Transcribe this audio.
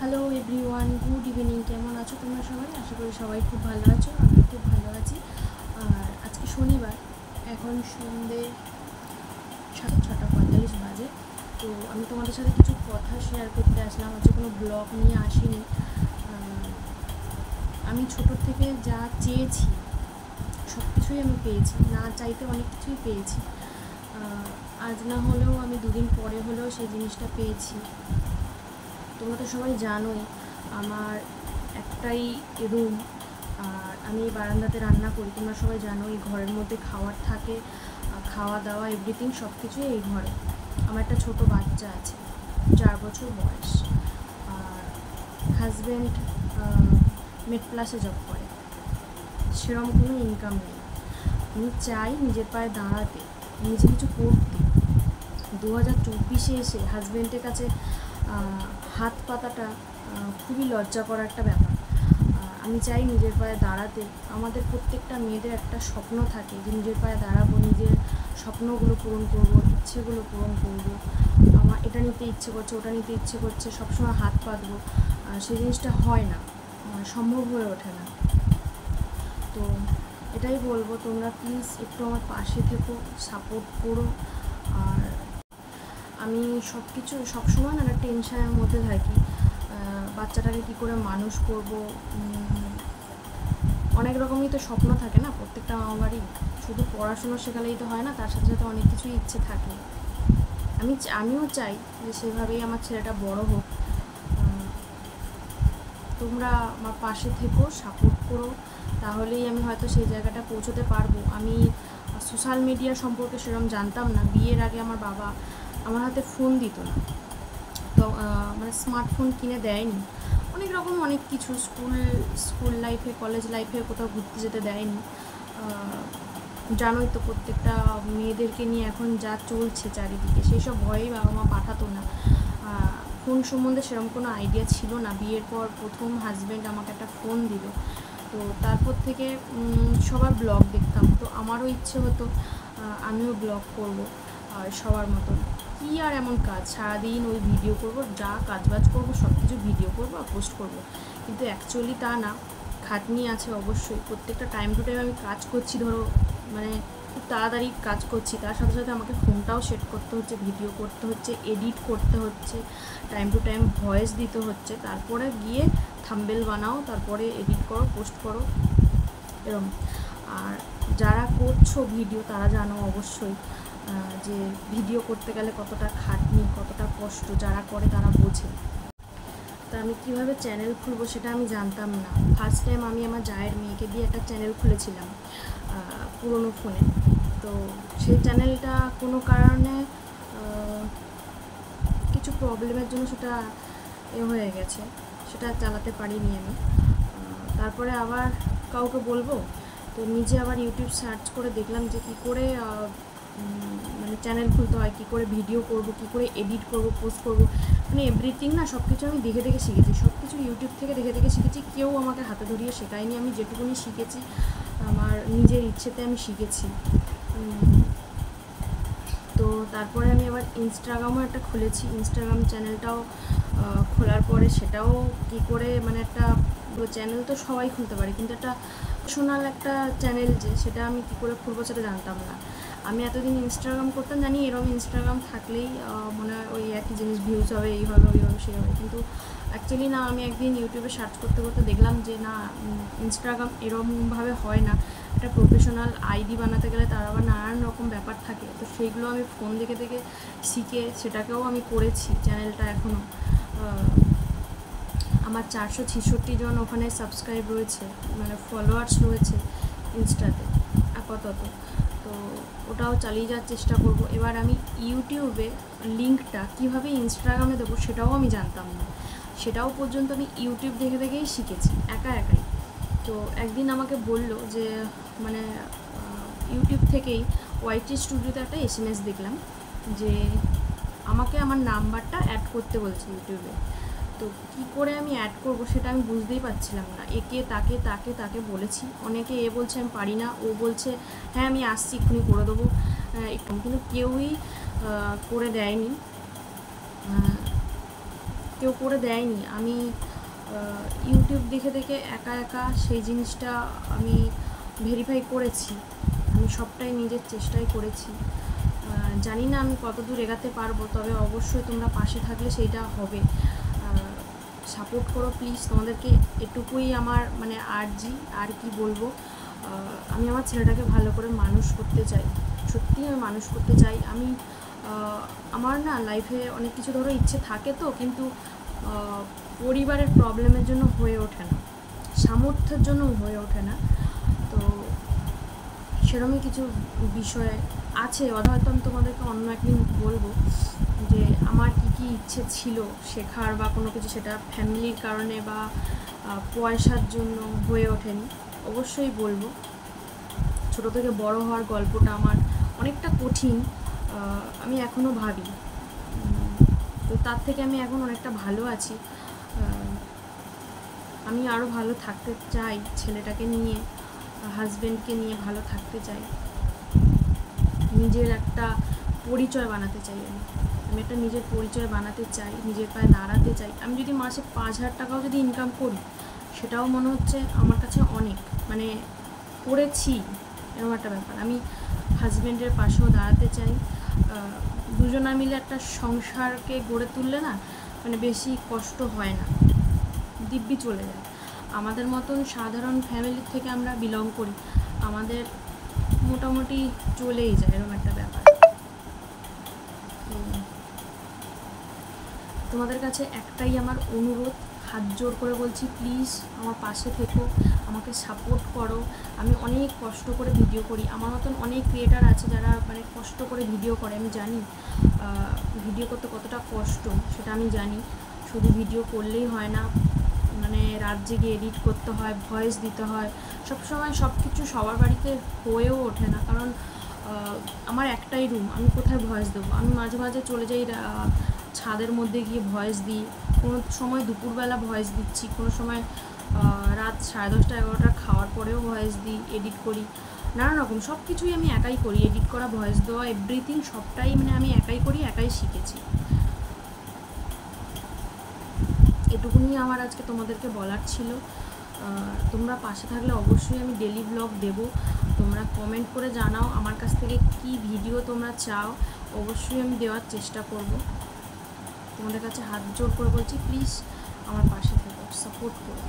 Hello everyone, good evening. কেমন আছো তোমরা সবাই? আশা করি সবাই খুব ভালো আছো। আমিও খুব ভালো আছি। আর আজকে শনিবার, এখন সন্ধ্যে 6:45 বাজে। তো আমি তোমাদের সাথে কিছু কথা শেয়ার করতে আসলাম। হচ্ছে কোনো ব্লগ নিয়ে আসিনি। আমি ছোটোর থেকে যা চেয়েছি সব কিছুই আমি পেয়েছি, না চাইতে অনেক কিছুই পেয়েছি। আজ না হলেও আমি দুদিন পরে হলেও সেই জিনিসটা পেয়েছি। তোমরা তো সবাই জানোই আমার একটাই রুম, আর আমি বারান্দাতে রান্না করি। তোমরা সবাই জানো এই ঘরের মধ্যে খাওয়ার থাকে, খাওয়া দাওয়া এভরিথিং সব কিছুই এই ঘরে। আমার একটা ছোট বাচ্চা আছে, 4 বছর বয়স। আর হাজব্যান্ড মেডপ্লাসে জব করে, সেরকম কোনো ইনকাম নেই। আমি চাই নিজের পায়ে দাঁড়াতে, নিজে কিছু করতে। 2024-এ এসে হাজব্যান্ডের কাছে হাত পাতাটা খুবই লজ্জা করা একটা ব্যাপার। আমি চাই নিজের পায়ে দাঁড়াতে। আমাদের প্রত্যেকটা মেয়েদের একটা স্বপ্ন থাকে যে নিজের পায়ে দাঁড়াবো, নিজের স্বপ্নগুলো পূরণ করব, ইচ্ছেগুলো পূরণ করব। আমার এটা নিতে ইচ্ছে করছে, ওটা নিতে ইচ্ছে করছে, সবসময় হাত পাতবো, সেই জিনিসটা হয় না, সম্ভব হয়ে ওঠে না। তো এটাই বলবো, তোমরা প্লিজ একটু আমার পাশে থেকো, সাপোর্ট করো। আর আমি সবসময় না একটা টেনশনের মধ্যে থাকি, বাচ্চাটাকে কী করে মানুষ করব। অনেক রকমই তো স্বপ্ন থাকে না প্রত্যেকটা মামারই, শুধু পড়াশুনো শেখালেই তো হয় না, তার সাথে সাথে অনেক কিছুই ইচ্ছে থাকে। আমিও চাই যে সেভাবেই আমার ছেলেটা বড় হোক। তোমরা আমার পাশে থেকো, সাপোর্ট করো, তাহলেই আমি হয়তো সেই জায়গাটা পৌঁছতে পারবো। আমি সোশ্যাল মিডিয়া সম্পর্কে সেরকম জানতাম না। বিয়ের আগে আমার বাবা আমার হাতে ফোন দিত না, তো মানে স্মার্টফোন কিনে দেয়নি। অনেক কিছু স্কুল লাইফে, কলেজ লাইফে কোথাও ঘুরতে যেতে দেয়নি। জানোই তো প্রত্যেকটা মেয়েদেরকে নিয়ে এখন যা চলছে চারিদিকে, সেই সব ভয়েই বাবা মা পাঠাতো না। ফোন সম্বন্ধে সেরকম কোনো আইডিয়া ছিল না। বিয়ের পর প্রথম হাজব্যান্ড আমাকে একটা ফোন দিল, তো তারপর থেকে সবার ব্লগ দেখতাম। তো আমারও ইচ্ছে হতো আমিও ব্লগ করব আর সবার মতন। কী আর এমন কাজ, সারাদিন ওই ভিডিও করব, যা কাজবাজ করব সব কিছু ভিডিও করব আর পোস্ট করব। কিন্তু অ্যাকচুয়ালি তা না, খাটনি আছে অবশ্যই। প্রত্যেকটা টাইম টু টাইম আমি কাজ করছি, ধরো মানে খুব তাড়াতাড়ি কাজ করছি, তার সাথে সাথে আমাকে ফোনটাও সেট করতে হচ্ছে, ভিডিও করতে হচ্ছে, এডিট করতে হচ্ছে, টাইম টু টাইম ভয়েস দিতে হচ্ছে, তারপরে গিয়ে থাম্বনেল বানাও, তারপরে এডিট করো, পোস্ট করো, এরকম। আর যারা করছো ভিডিও তারা জানো অবশ্যই যে ভিডিও করতে গেলে কতটা খাটনি, কতটা কষ্ট, যারা করে তারা বোঝে। তা আমি কীভাবে চ্যানেল খুলবো সেটা আমি জানতাম না। ফার্স্ট টাইম আমি আমার জায়ের মেয়েকে দিয়ে একটা চ্যানেল খুলেছিলাম পুরনো ফোনে। তো সেই চ্যানেলটা কোনো কারণে কিছু প্রবলেমের জন্য সেটা হয়ে গেছে, সেটা চালাতে পারিনি আমি। তারপরে আবার কাউকে বলবো, তো নিজে আবার ইউটিউব সার্চ করে দেখলাম যে কী করে মানে চ্যানেল খুলতে হয়, কী করে ভিডিও করব, কী করে এডিট করব, পোস্ট করব, মানে এভরিথিং না, সব কিছু আমি দেখে দেখে শিখেছি। সব কিছু ইউটিউব থেকে দেখে দেখে শিখেছি। কেউ আমাকে হাতে ধরিয়ে শেখায়নি। আমি যেটুকুনি শিখেছি আমার নিজের ইচ্ছেতে আমি শিখেছি। তো তারপরে আমি আবার ইনস্টাগ্রামও একটা খুলেছি। ইনস্টাগ্রাম চ্যানেলটাও খোলার পরে সেটাও কী করে, মানে একটা চ্যানেল তো সবাই খুলতে পারে, কিন্তু একটা পার্সোনাল একটা চ্যানেল যে সেটা আমি কী করে খুলবো সেটা জানতাম না। আমি এতদিন ইনস্টাগ্রাম করতাম, জানি এরকম ইনস্টাগ্রাম থাকলেই মনে হয় ওই একই জিনিস, ভিউজ হবে, এইভাবে ওইভাবে সেইভাবে, কিন্তু অ্যাকচুয়ালি না। আমি একদিন ইউটিউবে সার্চ করতে করতে দেখলাম যে না, ইনস্টাগ্রাম এরকমভাবে হয় না। একটা প্রফেশনাল আইডি বানাতে গেলে তার আবার নানান রকম ব্যাপার থাকে। তো সেইগুলো আমি ফোন দেখে দেখে শিখে সেটাকেও আমি করেছি। চ্যানেলটা এখনও আমার 466 জন ওখানে সাবস্ক্রাইব রয়েছে, মানে ফলোয়ার্স রয়েছে ইনস্টাতে আপাতত। তো ওটাও চালিয়ে যাওয়ার চেষ্টা করব। এবার আমি ইউটিউবে লিঙ্কটা কীভাবে ইনস্টাগ্রামে দেবো সেটাও আমি জানতাম না। সেটাও পর্যন্ত আমি ইউটিউব দেখে দেখেই শিখেছি, একাই। তো একদিন আমাকে বলল যে, মানে ইউটিউব থেকেই ওয়াইটি স্টুডিওতে একটা SMS দেখলাম যে আমাকে আমার নাম্বারটা অ্যাড করতে বলছে ইউটিউবে। তো কী করে আমি অ্যাড করব সেটা আমি বুঝতেই পারছিলাম না। একে তাকে বলেছি, অনেকে বলছে আমি পারি না, ও বলছে হ্যাঁ আমি আসছি এক্ষুনি করে দেবো, কিন্তু কেউই করে দেয়নি। কেউ করে দেয়নি, আমি ইউটিউব দেখে দেখে একা একা সেই জিনিসটা আমি ভেরিফাই করেছি, আমি সবটাই নিজের চেষ্টাই করেছি। জানি না আমি কতদূর এগাতে পারবো, তবে অবশ্যই তোমরা পাশে থাকলে সেইটা হবে। সাপোর্ট করো প্লিজ, তোমাদেরকে এটুকুই আমার মানে আর্জি, আর কি বলবো। আমি আমার ছেলেটাকে ভালো করে মানুষ করতে চাই, সত্যিই আমি মানুষ করতে চাই। আমি আমার না লাইফে অনেক কিছু ধরো ইচ্ছে থাকে তো, কিন্তু পরিবারের প্রবলেমের জন্য হয়ে ওঠে না, সামর্থ্যের জন্য হয়ে ওঠে না। তো সেরকমই কিছু বিষয় আছে, হয়তো আমি তোমাদেরকে অন্য একদিন বলবো যে আমার কী কী ইচ্ছে ছিল শেখার বা কোনো কিছু, সেটা ফ্যামিলির কারণে বা পয়সার জন্য হয়ে ওঠেনি, অবশ্যই বলবো। ছোটো থেকে বড় হওয়ার গল্পটা আমার অনেকটা কঠিন, আমি এখনও ভাবি। তো তার থেকে আমি এখন অনেকটা ভালো আছি। আমি আরও ভালো থাকতে চাই, ছেলেটাকে নিয়ে, হাজব্যান্ডকে নিয়ে ভালো থাকতে চাই, নিজের একটা পরিচয় বানাতে চাই। আমি একটা নিজের পরিচয় বানাতে চাই, নিজের পায়ে দাঁড়াতে চাই। আমি যদি মাসে 5,000 টাকাও যদি ইনকাম করি, সেটাও মনে হচ্ছে আমার কাছে অনেক, মানে করেছি এরকম একটা ব্যাপার। আমি হাজব্যান্ডের পাশেও দাঁড়াতে চাই। দুজনা মিলে একটা সংসারকে গড়ে তুললে না, মানে বেশি কষ্ট হয় না, দিব্যি চলে যায়। আমাদের মতন সাধারণ ফ্যামিলির থেকে আমরা বিলং করি, আমাদের মোটামুটি চলেই যায় এরকম একটা ব্যাপার। তোমাদের কাছে একটাই আমার অনুরোধ, হাত জোর করে বলছি, প্লিজ আমার পাশে থেকো, আমাকে সাপোর্ট করো। আমি অনেক কষ্ট করে ভিডিও করি, আমার মতন অনেক ক্রিয়েটার আছে যারা মানে কষ্ট করে ভিডিও করে, আমি জানি ভিডিও করতে কতটা কষ্ট, সেটা আমি জানি। শুধু ভিডিও করলেই হয় না, মানে রাত জেগে এডিট করতে হয়, ভয়েস দিতে হয়, সবসময় সব কিছু সবার বাড়িতে হয়েও ওঠে না, কারণ আমার একটাই রুম, আমি কোথায় ভয়েস দেবো। আমি মাঝে মাঝে চলে যাই ছাদের মধ্যে গিয়ে ভয়েস দিই, কোনো সময় দুপুরবেলা ভয়েস দিচ্ছি, কোনো সময় রাত 10:30 11টা খাওয়ার পরেও ভয়েস দিই, এডিট করি, নানা রকম সব কিছুই আমি একাই করি, এডিট করা, ভয়েস দেওয়া, এভরিথিং সবটাই মানে আমি একাই করি, একাই শিখেছি। এটুকুনি আমার আজকে তোমাদেরকে বলার ছিল। তোমরা পাশে থাকলে অবশ্যই আমি ডেলি ব্লগ দেবো। তোমরা কমেন্ট করে জানাও আমার কাছ থেকে কি ভিডিও তোমরা চাও, অবশ্যই আমি দেওয়ার চেষ্টা করব। তোমাদের কাছে হাত জোর করে বলছি, প্লিজ আমার পাশে থেকো, সাপোর্ট করো।